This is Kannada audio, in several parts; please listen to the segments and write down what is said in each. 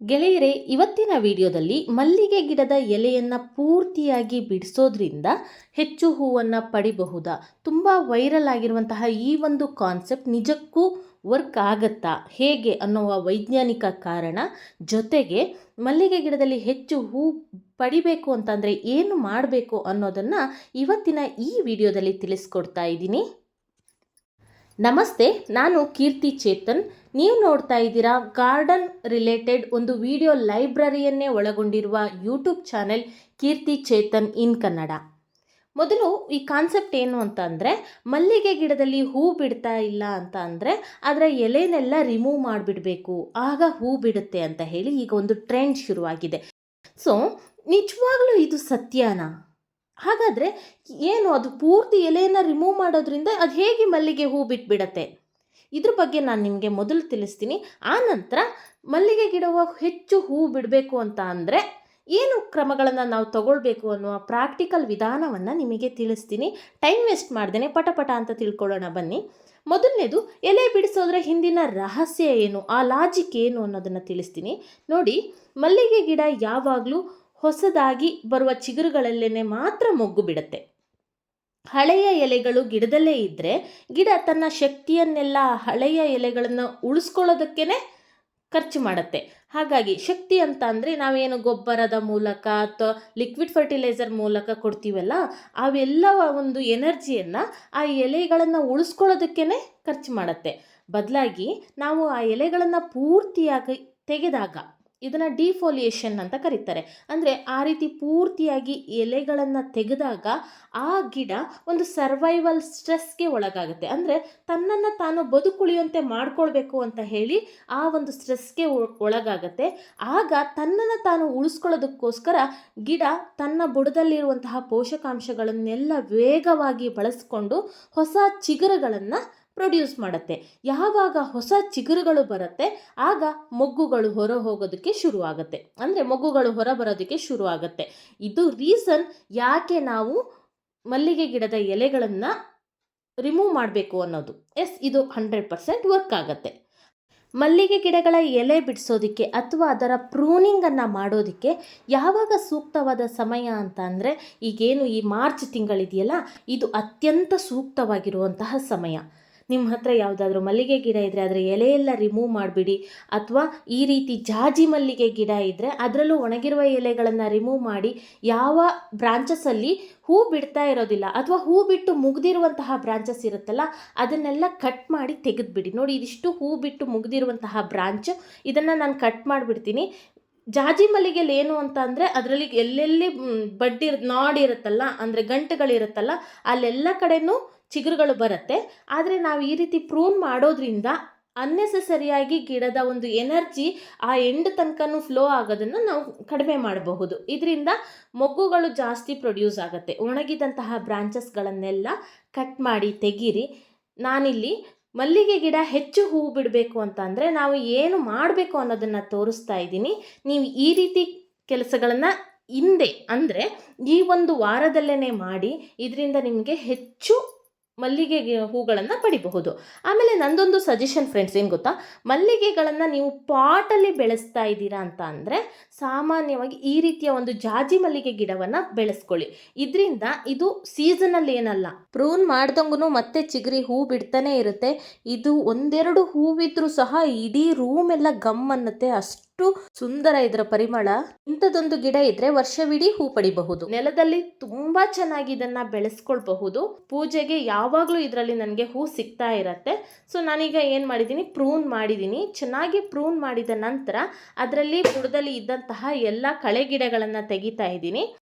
ಗೆಳೆಯರೇ, ಇವತ್ತಿನ ವಿಡಿಯೋದಲ್ಲಿ ಮಲ್ಲಿಗೆ ಗಿಡದ ಎಲೆಯನ್ನು ಪೂರ್ತಿಯಾಗಿ ಬಿಡಿಸೋದ್ರಿಂದ ಹೆಚ್ಚು ಹೂವನ್ನು ಪಡಿಬಹುದಾ? ತುಂಬ ವೈರಲ್ ಆಗಿರುವಂತಹ ಈ ಒಂದು ಕಾನ್ಸೆಪ್ಟ್ ನಿಜಕ್ಕೂ ವರ್ಕ್ ಆಗುತ್ತಾ ಹೇಗೆ ಅನ್ನುವ ವೈಜ್ಞಾನಿಕ ಕಾರಣ ಜೊತೆಗೆ ಮಲ್ಲಿಗೆ ಗಿಡದಲ್ಲಿ ಹೆಚ್ಚು ಹೂ ಪಡಿಬೇಕು ಅಂತಂದರೆ ಏನು ಮಾಡಬೇಕು ಅನ್ನೋದನ್ನು ಇವತ್ತಿನ ಈ ವಿಡಿಯೋದಲ್ಲಿ ತಿಳಿಸ್ಕೊಡ್ತಾ ಇದ್ದೀನಿ. ನಮಸ್ತೆ, ನಾನು ಕೀರ್ತಿ ಚೇತನ್. ನೀವು ನೋಡ್ತಾ ಇದ್ದೀರಾ ಗಾರ್ಡನ್ ರಿಲೇಟೆಡ್ ಒಂದು ವಿಡಿಯೋ ಲೈಬ್ರರಿಯನ್ನೇ ಒಳಗೊಂಡಿರುವ ಯೂಟ್ಯೂಬ್ ಚಾನೆಲ್ ಕೀರ್ತಿ ಚೇತನ್ ಇನ್ ಕನ್ನಡ. ಮೊದಲು ಈ ಕಾನ್ಸೆಪ್ಟ್ ಏನು ಅಂತ ಅಂದರೆ, ಮಲ್ಲಿಗೆ ಗಿಡದಲ್ಲಿ ಹೂ ಬಿಡ್ತಾ ಇಲ್ಲ ಅಂತ ಅಂದರೆ ಅದರ ಎಲೆನೆಲ್ಲ ರಿಮೂವ್ ಮಾಡಿಬಿಡಬೇಕು, ಆಗ ಹೂ ಬಿಡುತ್ತೆ ಅಂತ ಹೇಳಿ ಈಗ ಒಂದು ಟ್ರೆಂಡ್ ಶುರುವಾಗಿದೆ. ಸೊ ನಿಜವಾಗ್ಲೂ ಇದು ಸತ್ಯನಾ? ಹಾಗಾದರೆ ಏನು ಅದು ಪೂರ್ತಿ ಎಲೆಯನ್ನು ರಿಮೂವ್ ಮಾಡೋದ್ರಿಂದ ಅದು ಹೇಗೆ ಮಲ್ಲಿಗೆ ಹೂ ಬಿಟ್ಬಿಡತ್ತೆ? ಇದ್ರ ಬಗ್ಗೆ ನಾನು ನಿಮಗೆ ಮೊದಲು ತಿಳಿಸ್ತೀನಿ. ಆನಂತರ ಮಲ್ಲಿಗೆ ಗಿಡವು ಹೆಚ್ಚು ಹೂ ಬಿಡಬೇಕು ಅಂತ ಅಂದರೆ ಏನು ಕ್ರಮಗಳನ್ನು ನಾವು ತಗೊಳ್ಬೇಕು ಅನ್ನುವ ಪ್ರಾಕ್ಟಿಕಲ್ ವಿಧಾನವನ್ನು ನಿಮಗೆ ತಿಳಿಸ್ತೀನಿ. ಟೈಮ್ ವೇಸ್ಟ್ ಮಾಡ್ದೇನೆ ಪಟ ಅಂತ ತಿಳ್ಕೊಳ್ಳೋಣ ಬನ್ನಿ. ಮೊದಲನೇದು, ಎಲೆ ಬಿಡಿಸೋದ್ರ ಹಿಂದಿನ ರಹಸ್ಯ ಏನು, ಆ ಲಾಜಿಕ್ ಏನು ಅನ್ನೋದನ್ನು ತಿಳಿಸ್ತೀನಿ. ನೋಡಿ, ಮಲ್ಲಿಗೆ ಗಿಡ ಯಾವಾಗಲೂ ಹೊಸದಾಗಿ ಬರುವ ಚಿಗುರುಗಳಲ್ಲೇ ಮಾತ್ರ ಮೊಗ್ಗು ಬಿಡುತ್ತೆ. ಹಳೆಯ ಎಲೆಗಳು ಗಿಡದಲ್ಲೇ ಇದ್ದರೆ ಗಿಡ ತನ್ನ ಶಕ್ತಿಯನ್ನೆಲ್ಲ ಹಳೆಯ ಎಲೆಗಳನ್ನು ಉಳಿಸ್ಕೊಳ್ಳೋದಕ್ಕೇ ಖರ್ಚು ಮಾಡುತ್ತೆ. ಹಾಗಾಗಿ ಶಕ್ತಿ ಅಂತ ಅಂದರೆ ನಾವೇನು ಗೊಬ್ಬರದ ಮೂಲಕ ಅಥವಾ ಲಿಕ್ವಿಡ್ ಫರ್ಟಿಲೈಸರ್ ಮೂಲಕ ಕೊಡ್ತೀವಲ್ಲ, ಅವೆಲ್ಲ ಒಂದು ಎನರ್ಜಿಯನ್ನು ಆ ಎಲೆಗಳನ್ನು ಉಳಿಸ್ಕೊಳ್ಳೋದಕ್ಕೇ ಖರ್ಚು ಮಾಡುತ್ತೆ. ಬದಲಾಗಿ ನಾವು ಆ ಎಲೆಗಳನ್ನು ಪೂರ್ತಿಯಾಗಿ ತೆಗೆದಾಗ ಇದನ್ನು ಡಿಫೋಲಿಯೇಷನ್ ಅಂತ ಕರೀತಾರೆ. ಅಂದರೆ ಆ ರೀತಿ ಪೂರ್ತಿಯಾಗಿ ಎಲೆಗಳನ್ನು ತೆಗೆದಾಗ ಆ ಗಿಡ ಒಂದು ಸರ್ವೈವಲ್ ಸ್ಟ್ರೆಸ್ಗೆ ಒಳಗಾಗುತ್ತೆ. ಅಂದರೆ ತನ್ನನ್ನು ತಾನು ಬದುಕುಳಿಯುವಂತೆ ಮಾಡ್ಕೊಳ್ಬೇಕು ಅಂತ ಹೇಳಿ ಆ ಒಂದು ಸ್ಟ್ರೆಸ್ಗೆ ಒಳಗಾಗುತ್ತೆ. ಆಗ ತನ್ನನ್ನು ತಾನು ಉಳಿಸ್ಕೊಳ್ಳೋದಕ್ಕೋಸ್ಕರ ಗಿಡ ತನ್ನ ಬುಡದಲ್ಲಿರುವಂತಹ ಪೋಷಕಾಂಶಗಳನ್ನೆಲ್ಲ ವೇಗವಾಗಿ ಬಳಸ್ಕೊಂಡು ಹೊಸ ಚಿಗುರುಗಳನ್ನು ಪ್ರೊಡ್ಯೂಸ್ ಮಾಡುತ್ತೆ. ಯಾವಾಗ ಹೊಸ ಚಿಗುರುಗಳು ಬರುತ್ತೆ ಆಗ ಮೊಗ್ಗುಗಳು ಹೊರ ಹೋಗೋದಕ್ಕೆ ಶುರುವಾಗುತ್ತೆ, ಅಂದರೆ ಮೊಗ್ಗುಗಳು ಹೊರ ಬರೋದಕ್ಕೆ ಶುರುವಾಗುತ್ತೆ. ಇದು ರೀಸನ್ ಯಾಕೆ ನಾವು ಮಲ್ಲಿಗೆ ಗಿಡದ ಎಲೆಗಳನ್ನು ರಿಮೂವ್ ಮಾಡಬೇಕು ಅನ್ನೋದು. ಇದು 100% ವರ್ಕ್ ಆಗುತ್ತೆ. ಮಲ್ಲಿಗೆ ಗಿಡಗಳ ಎಲೆ ಬಿಡಿಸೋದಕ್ಕೆ ಅಥವಾ ಅದರ ಪ್ರೂನಿಂಗನ್ನು ಮಾಡೋದಕ್ಕೆ ಯಾವಾಗ ಸೂಕ್ತವಾದ ಸಮಯ ಅಂತ ಅಂದರೆ, ಈಗೇನು ಈ ಮಾರ್ಚ್ ತಿಂಗಳಿದೆಯಲ್ಲ, ಇದು ಅತ್ಯಂತ ಸೂಕ್ತವಾಗಿರುವಂತಹ ಸಮಯ. ನಿಮ್ಮ ಹತ್ರ ಯಾವುದಾದ್ರೂ ಮಲ್ಲಿಗೆ ಗಿಡ ಇದ್ದರೆ ಅದರ ಎಲೆಯೆಲ್ಲ ರಿಮೂವ್ ಮಾಡಿಬಿಡಿ. ಅಥವಾ ಈ ರೀತಿ ಜಾಜಿ ಮಲ್ಲಿಗೆ ಗಿಡ ಇದ್ದರೆ ಅದರಲ್ಲೂ ಒಣಗಿರುವ ಎಲೆಗಳನ್ನು ರಿಮೂವ್ ಮಾಡಿ, ಯಾವ ಬ್ರಾಂಚಸ್ಸಲ್ಲಿ ಹೂ ಬಿಡ್ತಾ ಇರೋದಿಲ್ಲ ಅಥವಾ ಹೂ ಬಿಟ್ಟು ಮುಗ್ದಿರುವಂತಹ ಬ್ರಾಂಚಸ್ ಇರುತ್ತಲ್ಲ, ಅದನ್ನೆಲ್ಲ ಕಟ್ ಮಾಡಿ ತೆಗೆದುಬಿಡಿ. ನೋಡಿ, ಇದಿಷ್ಟು ಹೂ ಬಿಟ್ಟು ಮುಗ್ದಿರುವಂತಹ ಬ್ರಾಂಚ್, ಇದನ್ನು ನಾನು ಕಟ್ ಮಾಡಿಬಿಡ್ತೀನಿ. ಜಾಜಿ ಮಲ್ಲಿಗೆಯಲ್ಲಿ ಏನು ಅಂತ ಅಂದರೆ ಅದರಲ್ಲಿ ಎಲ್ಲೆಲ್ಲಿ ನಾಡಿರುತ್ತಲ್ಲ, ಅಂದರೆ ಗಂಟುಗಳಿರುತ್ತಲ್ಲ, ಅಲ್ಲೆಲ್ಲ ಕಡೆನೂ ಚಿಗುರುಗಳು ಬರುತ್ತೆ. ಆದರೆ ನಾವು ಈ ರೀತಿ ಪ್ರೂನ್ ಮಾಡೋದ್ರಿಂದ ಅನ್ನೆಸೆಸರಿಯಾಗಿ ಗಿಡದ ಒಂದು ಎನರ್ಜಿ ಆ ಎಂಡ್ ತನಕನೂ ಫ್ಲೋ ಆಗೋದನ್ನು ನಾವು ಕಡಿಮೆ ಮಾಡಬಹುದು. ಇದರಿಂದ ಮೊಗ್ಗುಗಳು ಜಾಸ್ತಿ ಪ್ರೊಡ್ಯೂಸ್ ಆಗುತ್ತೆ. ಒಣಗಿದಂತಹ ಬ್ರಾಂಚಸ್ಗಳನ್ನೆಲ್ಲ ಕಟ್ ಮಾಡಿ ತೆಗೀರಿ. ನಾನಿಲ್ಲಿ ಮಲ್ಲಿಗೆ ಗಿಡ ಹೆಚ್ಚು ಹೂವು ಬಿಡಬೇಕು ಅಂತ ಅಂದರೆ ನಾವು ಏನು ಮಾಡಬೇಕು ಅನ್ನೋದನ್ನು ತೋರಿಸ್ತಾ ಇದ್ದೀನಿ. ನೀವು ಈ ರೀತಿ ಕೆಲಸಗಳನ್ನು ಹಿಂದೆ ಅಂದರೆ ಈ ಒಂದು ವಾರದಲ್ಲೇ ಮಾಡಿ, ಇದರಿಂದ ನಿಮಗೆ ಹೆಚ್ಚು ಮಲ್ಲಿಗೆ ಹೂಗಳನ್ನು ಪಡಿಬಹುದು. ಆಮೇಲೆ ನಂದೊಂದು ಸಜೆಷನ್ ಫ್ರೆಂಡ್ಸ್, ಏನು ಗೊತ್ತಾ, ಮಲ್ಲಿಗೆಗಳನ್ನು ನೀವು ಪಾಟಲ್ಲಿ ಬೆಳೆಸ್ತಾ ಇದ್ದೀರಾ ಅಂತ ಅಂದರೆ ಸಾಮಾನ್ಯವಾಗಿ ಈ ರೀತಿಯ ಒಂದು ಜಾಜಿ ಮಲ್ಲಿಗೆ ಗಿಡವನ್ನು ಬೆಳೆಸ್ಕೊಳ್ಳಿ. ಇದರಿಂದ ಇದು ಸೀಸನಲ್ಲಿ ಏನಲ್ಲ, ಪ್ರೂನ್ ಮಾಡ್ದಂಗೂ ಮತ್ತೆ ಚಿಗುರಿ ಹೂ ಬಿಡ್ತಾನೆ ಇರುತ್ತೆ. ಇದು ಒಂದೆರಡು ಹೂವಿದ್ರೂ ಸಹ ಇಡೀ ರೂಮ್ ಎಲ್ಲ ಗಮ್ ಅನ್ನತ್ತೆ, ಅಷ್ಟು ಸುಂದರ ಇದರ ಪರಿಮಳ. ಇಂಥದ್ದೊಂದು ಗಿಡ ಇದ್ರೆ ವರ್ಷವಿಡೀ ಹೂ ಪಡಿಬಹುದು. ನೆಲದಲ್ಲಿ ತುಂಬಾ ಚೆನ್ನಾಗಿ ಇದನ್ನ ಬೆಳೆಸ್ಕೊಳ್ಬಹುದು. ಪೂಜೆಗೆ ಯಾವಾಗಲೂ ಇದರಲ್ಲಿ ನನಗೆ ಹೂ ಸಿಗ್ತಾ ಇರತ್ತೆ. ಸೊ ನಾನೀಗ ಏನು ಮಾಡಿದ್ದೀನಿ, ಪ್ರೂನ್ ಮಾಡಿದ್ದೀನಿ. ಚೆನ್ನಾಗಿ ಪ್ರೂನ್ ಮಾಡಿದ ನಂತರ ಅದರಲ್ಲಿ ಬುಡದಲ್ಲಿ ಇದ್ದಂತಹ ಎಲ್ಲ ಕಳೆ ಗಿಡಗಳನ್ನು ತೆಗಿತಾ ಇದ್ದೀನಿ.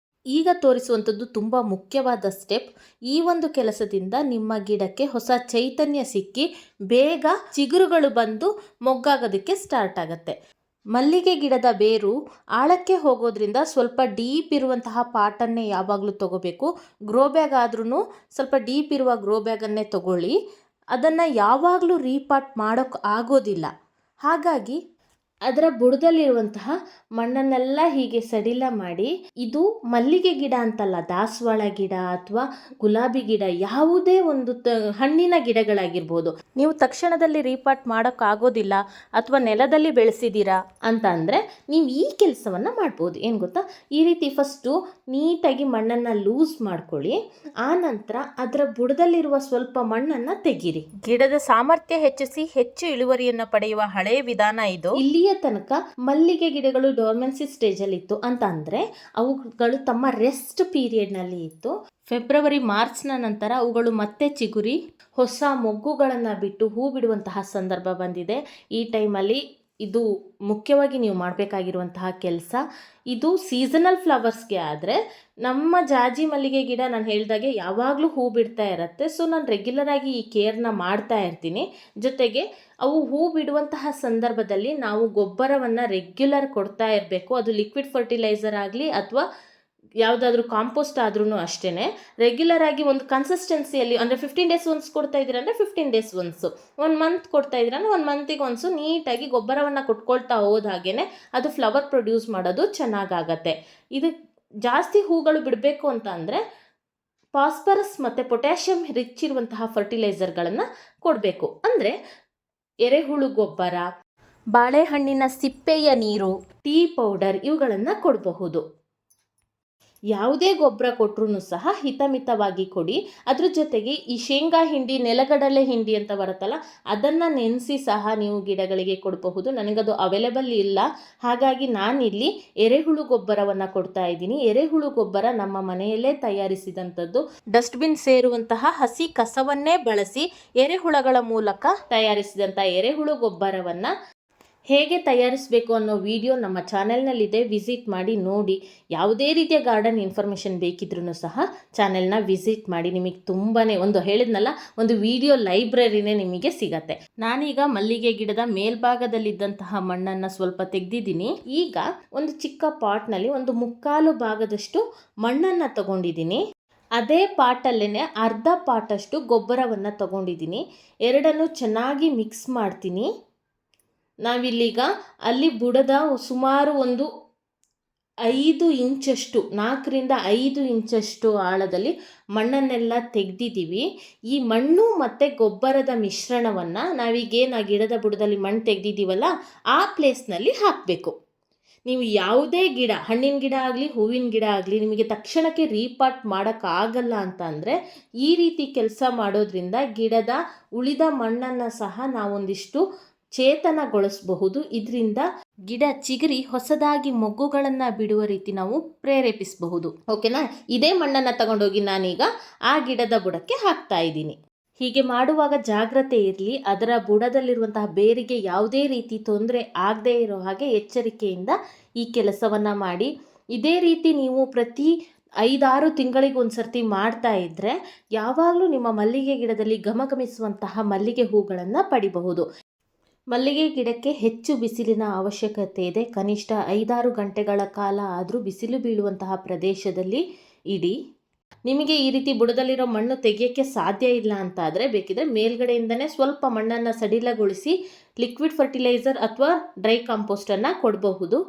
ಈಗ ತೋರಿಸುವಂಥದ್ದು ತುಂಬ ಮುಖ್ಯವಾದ ಸ್ಟೆಪ್. ಈ ಒಂದು ಕೆಲಸದಿಂದ ನಿಮ್ಮ ಗಿಡಕ್ಕೆ ಹೊಸ ಚೈತನ್ಯ ಸಿಕ್ಕಿ ಬೇಗ ಚಿಗುರುಗಳು ಬಂದು ಮೊಗ್ಗಾಗೋದಕ್ಕೆ ಸ್ಟಾರ್ಟ್ ಆಗುತ್ತೆ. ಮಲ್ಲಿಗೆ ಗಿಡದ ಬೇರು ಆಳಕ್ಕೆ ಹೋಗೋದ್ರಿಂದ ಸ್ವಲ್ಪ ಡೀಪ್ ಇರುವಂತಹ ಪಾಟನ್ನೇ ಯಾವಾಗಲೂ ತಗೋಬೇಕು. ಗ್ರೋ ಬ್ಯಾಗ್ ಆದ್ರೂ ಸ್ವಲ್ಪ ಡೀಪ್ ಇರುವ ಗ್ರೋ ಬ್ಯಾಗನ್ನೇ ತಗೊಳ್ಳಿ. ಅದನ್ನು ಯಾವಾಗಲೂ ರೀಪಾಟ್ ಮಾಡೋಕ್ಕೆ ಆಗೋದಿಲ್ಲ. ಹಾಗಾಗಿ ಅದರ ಬುಡದಲ್ಲಿರುವಂತಹ ಮಣ್ಣನ್ನೆಲ್ಲ ಹೀಗೆ ಸಡಿಲ ಮಾಡಿ, ಇದು ಮಲ್ಲಿಗೆ ಗಿಡ ಅಂತಲ್ಲ, ದಾಸವಾಳ ಗಿಡ ಅಥವಾ ಗುಲಾಬಿ ಗಿಡ, ಯಾವುದೇ ಒಂದು ಹಣ್ಣಿನ ಗಿಡಗಳಾಗಿರ್ಬೋದು, ನೀವು ತಕ್ಷಣದಲ್ಲಿ ರೀಪಾಟ್ ಮಾಡೋಕ್ಕಾಗೋದಿಲ್ಲ ಅಥವಾ ನೆಲದಲ್ಲಿ ಬೆಳೆಸಿದ್ದೀರಾ ಅಂತ ಅಂದರೆ ನೀವು ಈ ಕೆಲಸವನ್ನು ಮಾಡ್ಬೋದು. ಏನು ಗೊತ್ತಾ, ಈ ರೀತಿ ಫಸ್ಟು ನೀಟಾಗಿ ಮಣ್ಣನ್ನು ಲೂಸ್ ಮಾಡ್ಕೊಳ್ಳಿ. ಆ ನಂತರ ಅದರ ಬುಡದಲ್ಲಿರುವ ಸ್ವಲ್ಪ ಮಣ್ಣನ್ನು ತೆಗೀರಿ. ಗಿಡದ ಸಾಮರ್ಥ್ಯ ಹೆಚ್ಚಿಸಿ ಹೆಚ್ಚು ಇಳುವರಿಯನ್ನು ಪಡೆಯುವ ಹಳೆಯ ವಿಧಾನ ಇದು. ಇಲ್ಲಿಯ ತನಕ ಮಲ್ಲಿಗೆ ಗಿಡಗಳು ಡಾರ್ಮೆನ್ಸಿ ಸ್ಟೇಜಲ್ಲಿ ಇತ್ತು ಅಂತ ಅಂದರೆ ಅವುಗಳು ತಮ್ಮ ರೆಸ್ಟ್ ಪೀರಿಯಡ್ನಲ್ಲಿ ಇತ್ತು. ಫೆಬ್ರವರಿ ಮಾರ್ಚ್ನ ನಂತರ ಅವುಗಳು ಮತ್ತೆ ಚಿಗುರಿ ಹೊಸ ಮೊಗ್ಗುಗಳನ್ನು ಬಿಟ್ಟು ಹೂ ಬಿಡುವಂತಹ ಸಂದರ್ಭ ಬಂದಿದೆ. ಈ ಟೈಮಲ್ಲಿ ಇದು ಮುಖ್ಯವಾಗಿ ನೀವು ಮಾಡಬೇಕಾಗಿರುವಂತಹ ಕೆಲಸ. ಇದು ಸೀಸನಲ್ ಫ್ಲವರ್ಸ್ಗೆ ಆದರೆ ನಮ್ಮ ಜಾಜಿ ಮಲ್ಲಿಗೆ ಗಿಡ ನಾನು ಹೇಳಿದಾಗೆ ಯಾವಾಗಲೂ ಹೂ ಬಿಡ್ತಾ ಇರುತ್ತೆ. ಸೊ ನಾನು ರೆಗ್ಯುಲರಾಗಿ ಈ ಕೇರ್ನ ಮಾಡ್ತಾ ಇರ್ತೀನಿ. ಜೊತೆಗೆ ಅವು ಹೂ ಬಿಡುವಂತಹ ಸಂದರ್ಭದಲ್ಲಿ ನಾವು ಗೊಬ್ಬರವನ್ನು ರೆಗ್ಯುಲರ್ ಕೊಡ್ತಾ ಇರಬೇಕು. ಅದು ಲಿಕ್ವಿಡ್ ಫರ್ಟಿಲೈಸರ್ ಆಗಲಿ ಅಥವಾ ಯಾವುದಾದ್ರೂ ಕಾಂಪೋಸ್ಟ್ ಆದ್ರೂ ಅಷ್ಟೇ. ರೆಗ್ಯುಲರ್ ಆಗಿ ಒಂದು ಕನ್ಸಿಸ್ಟೆನ್ಸಿಯಲ್ಲಿ ಅಂದರೆ 15 ಡೇಸ್ ಒನ್ಸ್ ಕೊಡ್ತಾ ಇದ್ದೀರಾ ಅಂದರೆ 15 ಡೇಸ್ ಒನ್ಸು, 1 ಮಂತ್ ಕೊಡ್ತಾ ಇದ್ದೀರಾ ಅಂದರೆ 1 ಮಂತಿಗೆ ಒನ್ಸು ನೀಟಾಗಿ ಗೊಬ್ಬರವನ್ನು ಕೊಟ್ಕೊಳ್ತಾ ಹೋದ ಹಾಗೇ ಅದು ಫ್ಲವರ್ ಪ್ರೊಡ್ಯೂಸ್ ಮಾಡೋದು ಚೆನ್ನಾಗಾಗತ್ತೆ. ಇದು ಜಾಸ್ತಿ ಹೂಗಳು ಬಿಡಬೇಕು ಅಂತ ಅಂದರೆ ಫಾಸ್ಫರಸ್ ಮತ್ತು ಪೊಟ್ಯಾಷಿಯಂ ರಿಚ್ ಇರುವಂತಹ ಫರ್ಟಿಲೈಸರ್ಗಳನ್ನು ಕೊಡಬೇಕು. ಅಂದರೆ ಎರೆಹುಳು ಗೊಬ್ಬರ, ಬಾಳೆಹಣ್ಣಿನ ಸಿಪ್ಪೆಯ ನೀರು, ಟೀ ಪೌಡರ್ ಇವುಗಳನ್ನು ಕೊಡಬಹುದು. ಯಾವುದೇ ಗೊಬ್ಬರ ಕೊಟ್ಟರೂ ಸಹ ಹಿತಮಿತವಾಗಿ ಕೊಡಿ. ಅದ್ರ ಜೊತೆಗೆ ಈ ಶೇಂಗಾ ಹಿಂಡಿ, ನೆಲಗಡಲೆ ಹಿಂಡಿ ಅಂತ ಬರುತ್ತಲ್ಲ, ಅದನ್ನು ನೆನೆಸಿ ಸಹ ನೀವು ಗಿಡಗಳಿಗೆ ಕೊಡಬಹುದು. ನನಗದು ಅವೈಲೇಬಲ್ ಇಲ್ಲ, ಹಾಗಾಗಿ ನಾನಿಲ್ಲಿ ಎರೆಹುಳು ಗೊಬ್ಬರವನ್ನು ಕೊಡ್ತಾ ಇದ್ದೀನಿ. ಎರೆಹುಳು ಗೊಬ್ಬರ ನಮ್ಮ ಮನೆಯಲ್ಲೇ ತಯಾರಿಸಿದಂಥದ್ದು. ಡಸ್ಟ್ಬಿನ್ ಸೇರುವಂತಹ ಹಸಿ ಕಸವನ್ನೇ ಬಳಸಿ ಎರೆಹುಳಗಳ ಮೂಲಕ ತಯಾರಿಸಿದಂಥ ಎರೆಹುಳು ಗೊಬ್ಬರವನ್ನು ಹೇಗೆ ತಯಾರಿಸಬೇಕು ಅನ್ನೋ ವಿಡಿಯೋ ನಮ್ಮ ಚಾನೆಲ್ನಲ್ಲಿದೆ, ವಿಸಿಟ್ ಮಾಡಿ ನೋಡಿ. ಯಾವುದೇ ರೀತಿಯ ಗಾರ್ಡನ್ ಇನ್ಫಾರ್ಮೇಷನ್ ಬೇಕಿದ್ರೂ ಸಹ ಚಾನೆಲ್ನ ವಿಸಿಟ್ ಮಾಡಿ. ನಿಮಗೆ ತುಂಬಾ ಹೇಳಿದ್ನಲ್ಲ, ಒಂದು ವಿಡಿಯೋ ಲೈಬ್ರರಿನೇ ನಿಮಗೆ ಸಿಗತ್ತೆ. ನಾನೀಗ ಮಲ್ಲಿಗೆ ಗಿಡದ ಮೇಲ್ಭಾಗದಲ್ಲಿದ್ದಂತಹ ಮಣ್ಣನ್ನು ಸ್ವಲ್ಪ ತೆಗೆದಿದ್ದೀನಿ. ಈಗ ಒಂದು ಚಿಕ್ಕ ಪಾಟ್ನಲ್ಲಿ ಒಂದು 3/4 ಭಾಗದಷ್ಟು ಮಣ್ಣನ್ನು ತಗೊಂಡಿದ್ದೀನಿ. ಅದೇ ಪಾಟಲ್ಲೇ ಅರ್ಧ ಪಾಟಷ್ಟು ಗೊಬ್ಬರವನ್ನು ತಗೊಂಡಿದ್ದೀನಿ. ಎರಡನ್ನು ಚೆನ್ನಾಗಿ ಮಿಕ್ಸ್ ಮಾಡ್ತೀನಿ. ನಾವಿಲ್ಲೀಗ ಅಲ್ಲಿ ಬುಡದ ಸುಮಾರು ಒಂದು 5 ಇಂಚಷ್ಟು, 4 ರಿಂದ 5 ಇಂಚಷ್ಟು ಆಳದಲ್ಲಿ ಮಣ್ಣನ್ನೆಲ್ಲ ತೆಗೆದಿದ್ದೀವಿ. ಈ ಮಣ್ಣು ಮತ್ತು ಗೊಬ್ಬರದ ಮಿಶ್ರಣವನ್ನು ನಾವೀಗೇನು ಆ ಗಿಡದ ಬುಡದಲ್ಲಿ ಮಣ್ಣು ತೆಗೆದಿದ್ದೀವಲ್ಲ ಆ ಪ್ಲೇಸ್ನಲ್ಲಿ ಹಾಕಬೇಕು. ನೀವು ಯಾವುದೇ ಗಿಡ, ಹಣ್ಣಿನ ಗಿಡ ಆಗಲಿ ಹೂವಿನ ಗಿಡ ಆಗಲಿ, ನಿಮಗೆ ತಕ್ಷಣಕ್ಕೆ ರೀಪಾಟ್ ಮಾಡೋಕ್ಕಾಗಲ್ಲ ಅಂತ ಅಂದರೆ ಈ ರೀತಿ ಕೆಲಸ ಮಾಡೋದ್ರಿಂದ ಗಿಡದ ಉಳಿದ ಮಣ್ಣನ್ನು ಸಹ ನಾವೊಂದಿಷ್ಟು ಚೇತನಗೊಳಿಸಬಹುದು. ಇದರಿಂದ ಗಿಡ ಚಿಗುರಿ ಹೊಸದಾಗಿ ಮೊಗ್ಗುಗಳನ್ನು ಬಿಡುವ ರೀತಿ ನಾವು ಪ್ರೇರೇಪಿಸಬಹುದು. ಓಕೆನಾ? ಇದೇ ಮಣ್ಣನ್ನು ತಗೊಂಡೋಗಿ ನಾನೀಗ ಆ ಗಿಡದ ಬುಡಕ್ಕೆ ಹಾಕ್ತಾ ಇದ್ದೀನಿ. ಹೀಗೆ ಮಾಡುವಾಗ ಜಾಗ್ರತೆ ಇರಲಿ. ಅದರ ಬುಡದಲ್ಲಿರುವಂತಹ ಬೇರಿಗೆ ಯಾವುದೇ ರೀತಿ ತೊಂದರೆ ಆಗದೇ ಇರೋ ಹಾಗೆ ಎಚ್ಚರಿಕೆಯಿಂದ ಈ ಕೆಲಸವನ್ನು ಮಾಡಿ. ಇದೇ ರೀತಿ ನೀವು ಪ್ರತಿ 5-6 ತಿಂಗಳಿಗೊಂದು ಸರ್ತಿ ಮಾಡ್ತಾ ಇದ್ದರೆ ಯಾವಾಗಲೂ ನಿಮ್ಮ ಮಲ್ಲಿಗೆ ಗಿಡದಲ್ಲಿ ಘಮಘಮಿಸುವಂತಹ ಮಲ್ಲಿಗೆ ಹೂಗಳನ್ನು ಪಡಿಬಹುದು. ಮಲ್ಲಿಗೆ ಗಿಡಕ್ಕೆ ಹೆಚ್ಚು ಬಿಸಿಲಿನ ಅವಶ್ಯಕತೆ ಇದೆ. ಕನಿಷ್ಠ 5-6 ಗಂಟೆಗಳ ಕಾಲ ಆದರೂ ಬಿಸಿಲು ಬೀಳುವಂತಹ ಪ್ರದೇಶದಲ್ಲಿ ಇಡಿ. ನಿಮಗೆ ಈ ರೀತಿ ಬುಡದಲ್ಲಿರೋ ಮಣ್ಣು ತೆಗೆಯೋಕ್ಕೆ ಸಾಧ್ಯ ಇಲ್ಲ ಅಂತ ಆದರೆ ಬೇಕಿದ್ರೆ ಮೇಲ್ಗಡೆಯಿಂದನೇ ಸ್ವಲ್ಪ ಮಣ್ಣನ್ನು ಸಡಿಲಗೊಳಿಸಿ ಲಿಕ್ವಿಡ್ ಫರ್ಟಿಲೈಸರ್ ಅಥವಾ ಡ್ರೈ ಕಾಂಪೋಸ್ಟನ್ನು ಕೊಡಬಹುದು.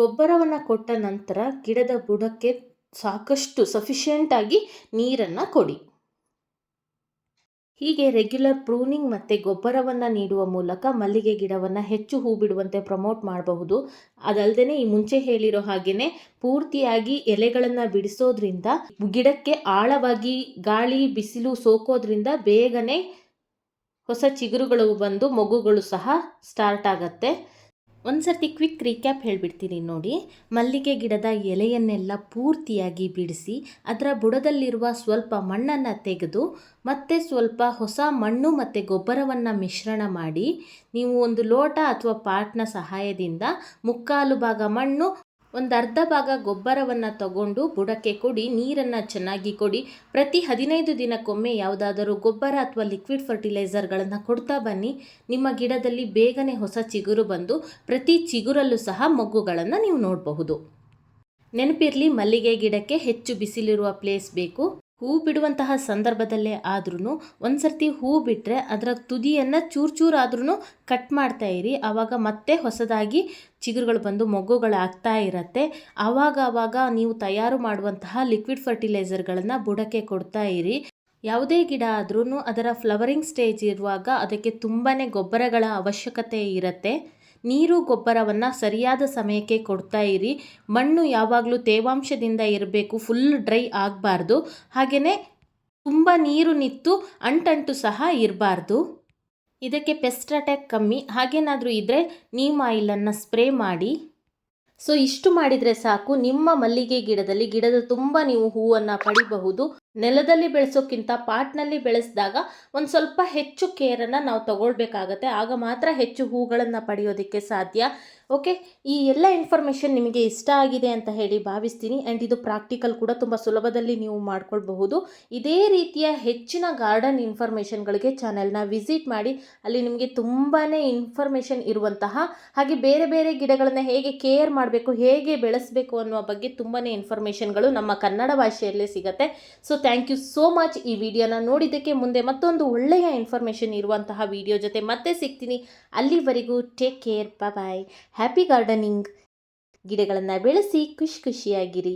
ಗೊಬ್ಬರವನ್ನು ಕೊಟ್ಟ ನಂತರ ಗಿಡದ ಬುಡಕ್ಕೆ ಸಾಕಷ್ಟು ಸಫಿಷಿಯೆಂಟಾಗಿ ನೀರನ್ನು ಕೊಡಿ. ಹೀಗೆ ರೆಗ್ಯುಲರ್ ಪ್ರೂನಿಂಗ್ ಮತ್ತು ಗೊಬ್ಬರವನ್ನು ನೀಡುವ ಮೂಲಕ ಮಲ್ಲಿಗೆ ಗಿಡವನ್ನು ಹೆಚ್ಚು ಹೂ ಬಿಡುವಂತೆ ಪ್ರಮೋಟ್ ಮಾಡಬಹುದು. ಅದಲ್ಲದೆ ಈ ಮುಂಚೆ ಹೇಳಿರೋ ಹಾಗೆಯೇ ಪೂರ್ತಿಯಾಗಿ ಎಲೆಗಳನ್ನು ಬಿಡಿಸೋದ್ರಿಂದ ಗಿಡಕ್ಕೆ ಆಳವಾಗಿ ಗಾಳಿ ಬಿಸಿಲು ಸೋಕೋದ್ರಿಂದ ಬೇಗನೆ ಹೊಸ ಚಿಗುರುಗಳು ಬಂದು ಮೊಗ್ಗುಗಳು ಸಹ ಸ್ಟಾರ್ಟ್ ಆಗುತ್ತೆ. ಒಂದು ಸರ್ತಿ ಕ್ವಿಕ್ ರೀಕ್ಯಾಪ್ ಹೇಳಿಬಿಡ್ತೀನಿ ನೋಡಿ. ಮಲ್ಲಿಗೆ ಗಿಡದ ಎಲೆಯನ್ನೆಲ್ಲ ಪೂರ್ತಿಯಾಗಿ ಬಿಡಿಸಿ ಅದರ ಬುಡದಲ್ಲಿರುವ ಸ್ವಲ್ಪ ಮಣ್ಣನ್ನು ತೆಗೆದು ಮತ್ತೆ ಸ್ವಲ್ಪ ಹೊಸ ಮಣ್ಣು ಮತ್ತು ಗೊಬ್ಬರವನ್ನು ಮಿಶ್ರಣ ಮಾಡಿ ನೀವು ಒಂದು ಲೋಟ ಅಥವಾ ಪಾಟ್ನ ಸಹಾಯದಿಂದ 3/4 ಭಾಗ ಮಣ್ಣು, ಒಂದು ಅರ್ಧ ಭಾಗ ಗೊಬ್ಬರವನ್ನು ತಗೊಂಡು ಬುಡಕ್ಕೆ ಕೊಡಿ. ನೀರನ್ನು ಚೆನ್ನಾಗಿ ಕೊಡಿ. ಪ್ರತಿ 15 ದಿನಕ್ಕೊಮ್ಮೆ ಯಾವುದಾದರೂ ಗೊಬ್ಬರ ಅಥವಾ ಲಿಕ್ವಿಡ್ ಫರ್ಟಿಲೈಸರ್ಗಳನ್ನು ಕೊಡ್ತಾ ಬನ್ನಿ. ನಿಮ್ಮ ಗಿಡದಲ್ಲಿ ಬೇಗನೆ ಹೊಸ ಚಿಗುರು ಬಂದು ಪ್ರತಿ ಚಿಗುರಲ್ಲೂ ಸಹ ಮೊಗ್ಗುಗಳನ್ನು ನೀವು ನೋಡಬಹುದು. ನೆನಪಿರಲಿ, ಮಲ್ಲಿಗೆ ಗಿಡಕ್ಕೆ ಹೆಚ್ಚು ಬಿಸಿಲಿರುವ ಪ್ಲೇಸ್ ಬೇಕು. ಹೂ ಬಿಡುವಂತಹ ಸಂದರ್ಭದಲ್ಲೇ ಆದ್ರೂ ಒಂದು ಸರ್ತಿ ಹೂ ಬಿಟ್ಟರೆ ಅದರ ತುದಿಯನ್ನು ಚೂರು ಚೂರಾದ್ರೂ ಕಟ್ ಮಾಡ್ತಾ ಇರಿ. ಆವಾಗ ಮತ್ತೆ ಹೊಸದಾಗಿ ಚಿಗುರುಗಳು ಬಂದು ಮೊಗ್ಗುಗಳಾಗ್ತಾ ಇರತ್ತೆ. ಆವಾಗ ನೀವು ತಯಾರು ಮಾಡುವಂತಹ ಲಿಕ್ವಿಡ್ ಫರ್ಟಿಲೈಸರ್ಗಳನ್ನು ಬುಡಕ್ಕೆ ಕೊಡ್ತಾ ಇರಿ. ಯಾವುದೇ ಗಿಡ ಆದ್ರೂ ಅದರ ಫ್ಲವರಿಂಗ್ ಸ್ಟೇಜ್ ಇರುವಾಗ ಅದಕ್ಕೆ ತುಂಬಾ ಗೊಬ್ಬರಗಳ ಅವಶ್ಯಕತೆ ಇರುತ್ತೆ. ನೀರು ಗೊಬ್ಬರವನ್ನು ಸರಿಯಾದ ಸಮಯಕ್ಕೆ ಕೊಡ್ತಾ ಇರಿ. ಮಣ್ಣು ಯಾವಾಗಲೂ ತೇವಾಂಶದಿಂದ ಇರಬೇಕು, ಫುಲ್ ಡ್ರೈ ಆಗಬಾರ್ದು. ಹಾಗೆಯೇ ತುಂಬ ನೀರು ನಿಂತು ಅಂಟಂಟು ಸಹ ಇರಬಾರ್ದು. ಇದಕ್ಕೆ ಪೆಸ್ಟ್ ಅಟ್ಯಾಕ್ ಕಮ್ಮಿ ಹಾಗೇನಾದರೂ ಇದ್ದರೆ ನೀಮ್ ಆಯಿಲನ್ನು ಸ್ಪ್ರೇ ಮಾಡಿ. ಸೊ ಇಷ್ಟು ಮಾಡಿದರೆ ಸಾಕು, ನಿಮ್ಮ ಮಲ್ಲಿಗೆ ಗಿಡದ ತುಂಬ ನೀವು ಹೂವನ್ನು ಪಡಿಬಹುದು. ನೆಲದಲ್ಲಿ ಬೆಳೆಸೋಕ್ಕಿಂತ ಪಾಟ್ನಲ್ಲಿ ಬೆಳೆಸಿದಾಗ ಒಂದು ಸ್ವಲ್ಪ ಹೆಚ್ಚು ಕೇರನ್ನು ನಾವು ತಗೊಳ್ಬೇಕಾಗತ್ತೆ. ಆಗ ಮಾತ್ರ ಹೆಚ್ಚು ಹೂಗಳನ್ನು ಪಡೆಯೋದಕ್ಕೆ ಸಾಧ್ಯ. ಓಕೆ, ಈ ಎಲ್ಲ ಇನ್ಫಾರ್ಮೇಷನ್ ನಿಮಗೆ ಇಷ್ಟ ಆಗಿದೆ ಅಂತ ಹೇಳಿ ಭಾವಿಸ್ತೀನಿ. ಆ್ಯಂಡ್ ಇದು ಪ್ರಾಕ್ಟಿಕಲ್ ಕೂಡ, ತುಂಬ ಸುಲಭದಲ್ಲಿ ನೀವು ಮಾಡ್ಕೊಳ್ಬಹುದು. ಇದೇ ರೀತಿಯ ಹೆಚ್ಚಿನ ಗಾರ್ಡನ್ ಇನ್ಫಾರ್ಮೇಷನ್ಗಳಿಗೆ ಚಾನೆಲ್ನ ವಿಸಿಟ್ ಮಾಡಿ. ಅಲ್ಲಿ ನಿಮಗೆ ತುಂಬಾ ಇನ್ಫಾರ್ಮೇಷನ್ ಇರುವಂತಹ ಹಾಗೆ ಬೇರೆ ಬೇರೆ ಗಿಡಗಳನ್ನು ಹೇಗೆ ಕೇರ್ ಮಾಡಬೇಕು, ಹೇಗೆ ಬೆಳೆಸಬೇಕು ಅನ್ನುವ ಬಗ್ಗೆ ತುಂಬಾ ಇನ್ಫಾರ್ಮೇಷನ್ಗಳು ನಮ್ಮ ಕನ್ನಡ ಭಾಷೆಯಲ್ಲೇ ಸಿಗುತ್ತೆ. So thank you so much ಈ ವಿಡಿಯೋನ ನೋಡಿದ್ದಕ್ಕೆ. ಮುಂದೆ ಮತ್ತೊಂದು ಒಳ್ಳೆಯ ಇನ್ಫಾರ್ಮೇಷನ್ ಇರುವಂತಹ ವಿಡಿಯೋ ಜೊತೆ ಮತ್ತೆ ಸಿಗ್ತೀನಿ. ಅಲ್ಲಿವರೆಗೂ take care, bye. Happy gardening. ಗಿಡಗಳನ್ನು ಬೆಳೆಸಿ ಖುಷಿಯಾಗಿರಿ.